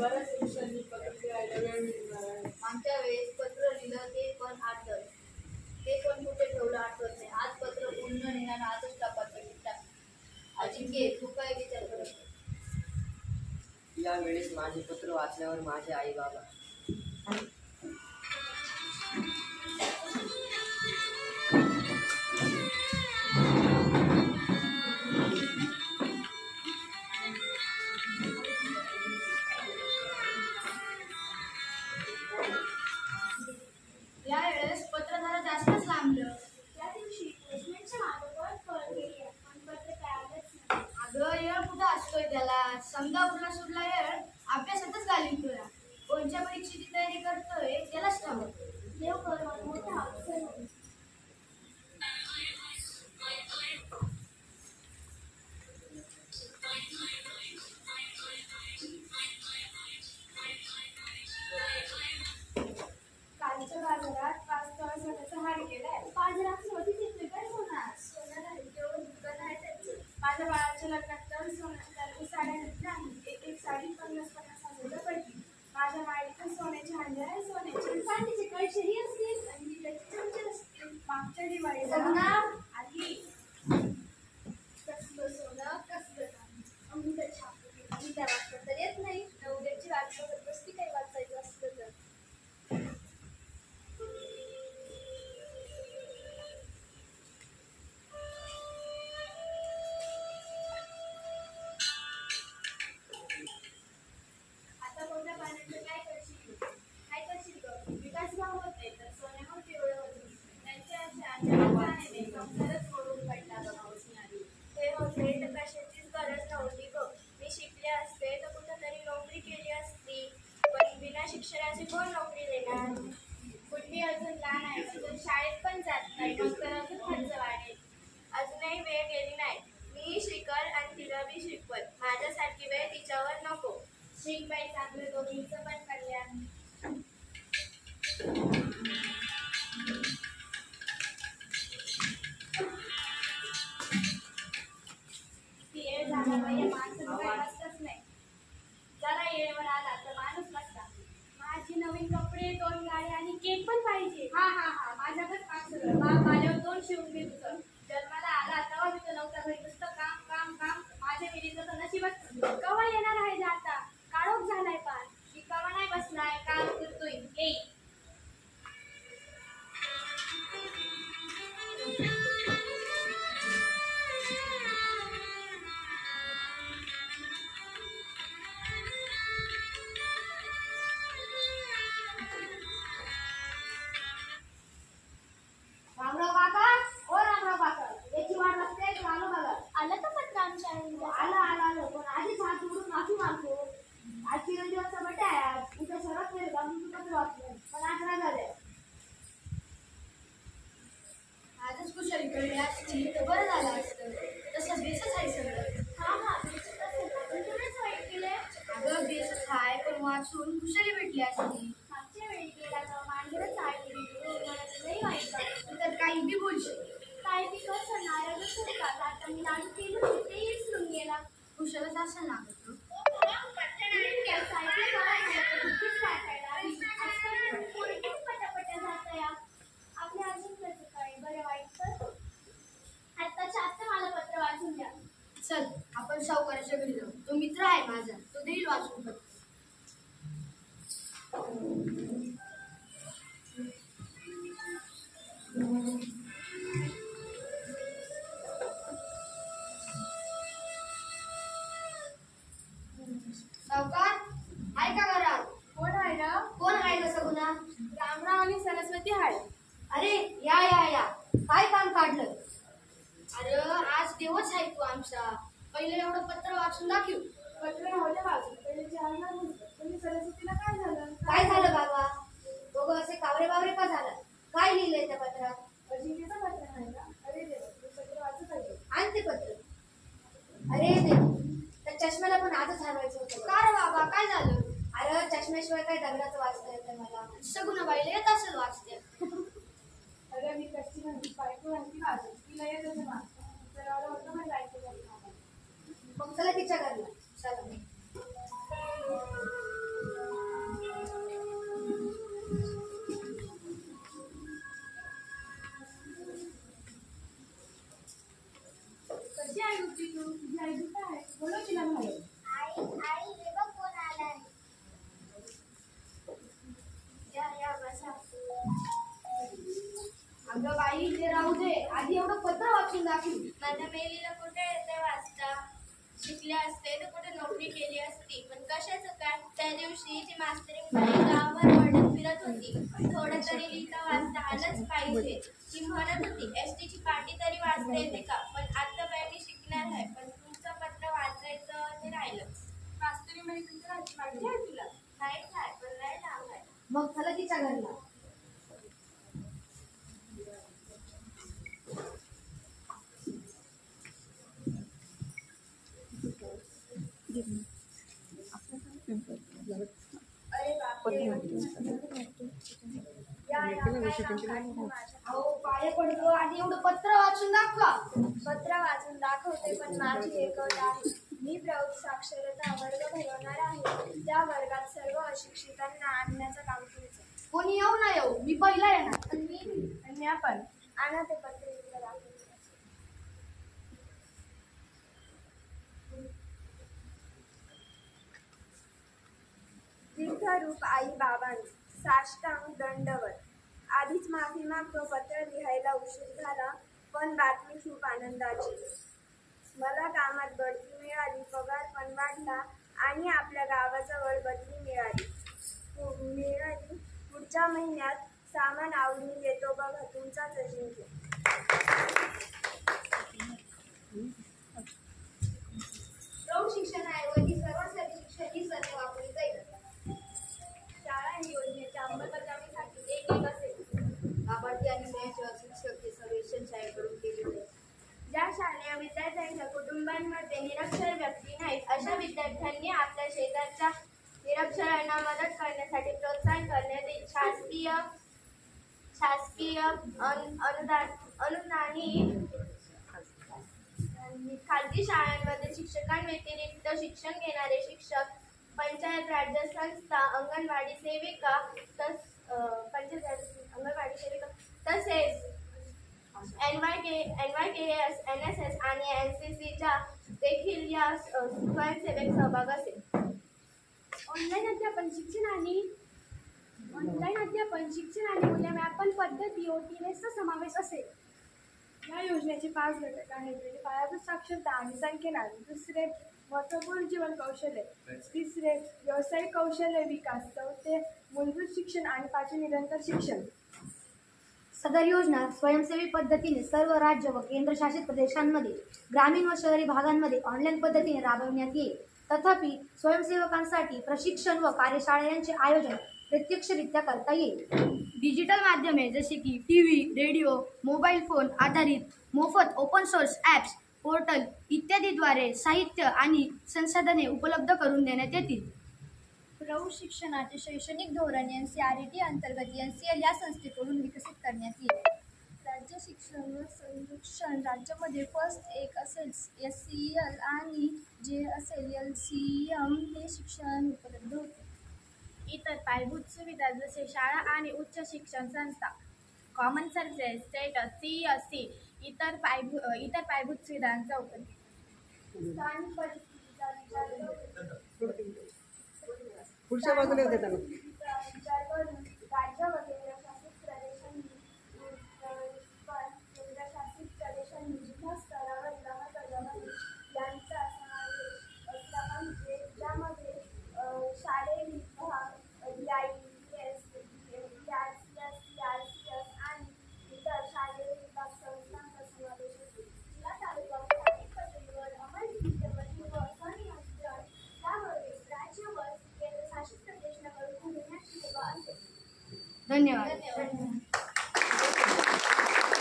बऱ्याच दिवसांनी पत्र लिहायला वेळ मिळणार आहे. मागच्या वेळेस पत्र लिहिलं ते पण आठवत, ते पण कुठे ठेवलं आठवत नाही. आज पत्र पूर्ण लिहिणार, आजच टाकत अजिंक्य, तू काय विचार करत? या वेळेस माझे पत्र वाचल्यावर माझे आई बाबा या वेळेस पत्र जरा जास्तच लांबलं. त्या दिवशी पोस्टमॅनच्या मागोवर कळ गेली पण पत्र काय आलंच नाही. अगं येळ कुठं असतोय त्याला? समजा उरला सुटला येळ अभ्यासातच घालीन तुला. कोणत्या परीक्षेची तयारी करतोय त्यालाच ठाऊक. देव करून मोठा अवसर होईल. कालच्या बाजारात 5 तोळा सोन्याचा हार केलाय. बाजारात मोठीच येतोय काय सोना? सोनं नाही तेवढं दुकान आहे त्याचं. माझ्या बाळाच्या लग्नात तर सोन्याच्या साड्या घेतल्या आहेत. एक साडी 50,000 पडली. माझ्या माईला सोन्याची हांडी आहे, सोन्याची चांदीचे कळशेही असतील आणि दिव्याचे चमचे असतील. मागच्या दिवाळीला आली. कसलं सोनं कसलं चांदी, अमृत छाप मी त्या वाचता तर येत नाही. उद्याची वाट बघत बसती काही वाचायचं असतं तर. आता कोणत्या पाण्याचं काय करशील गं? विकास भाव होते तर सोन्यावर पिवळं होते. त्यांच्या अचानक संसारच मोडून पडला गं मावशी आली. ते होते तर कशाचीच गरज नव्हती गं. मी शिकले असते तर कुठंतरी नोकरी केली असती. पण बिना शिक्षणाची कोण नोकरी देणार? कुठली अजून लहान आहे, अजून शाळेत पण जात नाही. मग तर अजून खर्च वाढेल. अजूनही वेळ गेली नाही. मी शिकल आणि तिला बी शिकवल. माझ्यासारखी वेळ तिच्यावर नको. शिक बाई चांगलं, दोघींचं पण कल्याण. किती येळ झाला बाई, माणसं काय बसतच नाही. जरा येळेवर आला तर माणूस बसता. माझी नवीन कपडे, 2 गाड्या आणि केक पण पाहिजे. हा हा हा माझ्याकडे काम सगळं. बाप आल्यावर 2 शिवून घे तुझं. जन्माला आला तेव्हा मी तर नव्हता घरी, नुसतं काम काम काम. माझ्या विहिरीचं तर नशीबच. कवा येणार आहे आता? काळोख झालाय पार. मी कवा नाही बसलाय, काम करतोय. येई रामराव काका, ओ रामराव काका, याची वाट बघते. आलो बघा. आलं का पत्र आमच्या आईला? आलं पण आधीच हात जोडून माफी मागतो. आज चिरंजीवाचा बड्डे आहे. आज उद्या सर्वात वेळ जाऊन पत्र वाचलं पण आज नाही झालंय. आजच कुशाली कळली असती तर बरं झालं असतं. तसं बेसच आहे सगळं. हा बेसच असेल ना, पण तुम्हीच वाईट केलंय. अगं बेसच आहे पण वाचून कुशाली भेटली असती. मागच्या वेळी गेला तेव्हा मांडवरच आली. मला तर लई वाईट वाटलं. तू तर काही बी बोलशील. काय बी कसं नाराजच होता. आता मी लाडू केलं होतं ते विसरून गेला. कुशालच असं ना गं तू. आपल्या अजून कसं काय बरं वाईट तर आत्ताच्या आत्ता मला पत्र वाचून द्या. चल आपण सावकाराच्या घरी जाऊ. तो मित्र आहे माझा, तो देईल वाचून पत्र. सावकार आहे का घरात? कोण आहे ना? कोण आहे का सगुना? रामराव आणि सरस्वती आहे. अरे या या या, काय काम काढलं? अरे आज देवच आहे तू आमचा. पहिले एवढं पत्र वाचून दाखव. पत्र होते वाचून पहिले चारला बोलतो. पण सरस्वतीला काय झालं? काय झालं बाबा? दोघं असे कावरे बावरे का झालं? काय लिहिलंय त्या पत्रात? अजिंक्यचं पत्र आहे ना? अरे देवा, ते पत्र वाचत आहे. आण ते पत्र. अरे देव, त्या चष्म्याला पण आजच हरवायचं होतं. का रे बाबा, काय झालं? अरे चष्म्याशिवाय काय दगडाचं वाचता येतं मला. सगुणाबाईला येत असेल वाचते. अरे मी कशी म्हणते बायको म्हणती वाचत. तिला येत असं वाचता. तर होतं माझ्या बायको. मग चला तिच्या घरला. चला. ते राहू दे, आधी एवढं पत्र वाचून दाखव. माझ्या मेलीला कुठे येते वाचता? शिकले असते तर कुठे नोकरी केली असती, पण कशाचं काय? त्या दिवशी ती मास्तरीण बाई गावावर ओरडत फिरत होती, थोडं तरी लिहिता वाचता आलंच पाहिजे. ती म्हणत होती एसटी ची पाटी तरी वाचता येते का? पण आता बाई मी शिकणार आहे, पण तुमचं पत्र वाचायचं ते राहिलं. मास्तरी म्हणजे तुमच्या हाती माहिती आहे तुला? नाही काय, पण नाही लांब आहे. मग चला तिच्या घरला. अरे बापरे, या या, काय काम काढलं माझ्या? अहो पाय पडतो, आधी एवढं पत्र वाचून दाखवा. पत्र वाचून दाखवते, पण माझी एक अट आहे. मी प्रौढ साक्षरता वर्ग भरवणार आहे. त्या वर्गात सर्व अशिक्षितांना आणण्याचं काम तुमचं. कोणी येऊ ना येऊ, मी पहिला येणार. आणि आपण आणा ते पत्र इकडे दाखवते. तीर्थरूप आई बाबांनी साष्टांग दंडवत. आधीच माफी मागतो, पत्र लिहायला उशीर झाला, पण बातमी खूप आनंदाची. मला कामात बढती मिळाली, पगार पण वाढला आणि आपल्या गावाजवळ बदली मिळाली. पुढच्या महिन्यात सामान आवडून येतो बघा, तुमचाच अजिंक्य. प्रौढ शिक्षणाऐवजी सर्वांसाठी शिक्षण ही सर्व वापरली जाईल. शाळा ही योजनेच्या अंमलबजावणीसाठी एक असेल. लाभार्थी आणि स्वयंसेवक शिक्षक हे सर्वेक्षण शाळेकडून केले जाईल. ज्या शालेय विद्यार्थ्यांच्या कुटुंबांमध्ये निरक्षर व्यक्ती नाहीत, अशा विद्यार्थ्यांनी आपल्या शेजारच्या निरक्षरांना मदत करण्यासाठी प्रोत्साहन करण्यात येईल. शासकीय अनुदानी खाजगी शाळांमध्ये शिक्षकांव्यतिरिक्त शिक्षण घेणारे शिक्षक, पंचायत राज्य संस्था, अंगणवाडी सेविका तसेच NYKS, NSS आणि NCCच्या देखील या स्वयंसेवक सहभाग असेल. ऑनलाईन अध्यापन शिक्षण आणि मूल्यमापन पद्धती OTNS चा समावेश असेल. या योजनेचे 5 घटक आहेत. म्हणजे पायाभूत साक्षरता आणि संख्येनार, दुसरे महत्त्वपूर्ण जीवन कौशल्य, तिसरे व्यावसायिक कौशल्य विकास, चौथे मूलभूत शिक्षण आणि पाचवे निरंतर शिक्षण. सदर योजना स्वयंसेवी पद्धतीने सर्व राज्य व केंद्रशासित प्रदेशांमध्ये ग्रामीण व शहरी भागांमध्ये ऑनलाईन पद्धतीने राबविण्यात येईल. तथापि स्वयंसेवकांसाठी प्रशिक्षण व कार्यशाळा यांचे आयोजन प्रत्यक्षरित्या करता येईल. डिजिटल माध्यमे जसे की TV, रेडिओ, मोबाईल फोन आधारित मोफत ओपन सोर्स ॲप्स, पोर्टल इत्यादीद्वारे साहित्य आणि संसाधने उपलब्ध करून देण्यात येतील. प्रौढ शिक्षणाचे शैक्षणिक धोरण NCERT अंतर्गत NCL या संस्थेकडून विकसित करण्यात येईल. राज्य शिक्षण व संरक्षण राज्यामध्ये फर्स्ट एक असेल SCEL आणि जे असेल LCM हे शिक्षण उपलब्ध होते. इतर पायाभूत सुविधा जसे शाळा आणि उच्च शिक्षण संस्था, कॉमन सर्व्हिसेस स्टेटस CSC, इतर पायाभूत सुविधांचा उपयोग. स्थानिक परिस्थितीचा पुढच्या बाजूला विचार करून राज्य व केंद्रशासित प्रदेशांनी जिल्हा स्तरावर ग्रामपंचायत यांचा समावेश असला पाहिजे, ज्यामध्ये शालेय विभाग, DIES, RCS आणि इतर शालेय विभाग संस्थांचा समावेश होतो. या तालुक्यात स्थानिक पातळीवर अंमलबजावणी व संनियंत्रण यामध्ये राज्य व केंद्रशासित प्रदेशांकडून घेण्याची सेवा असेल. धन्यवाद.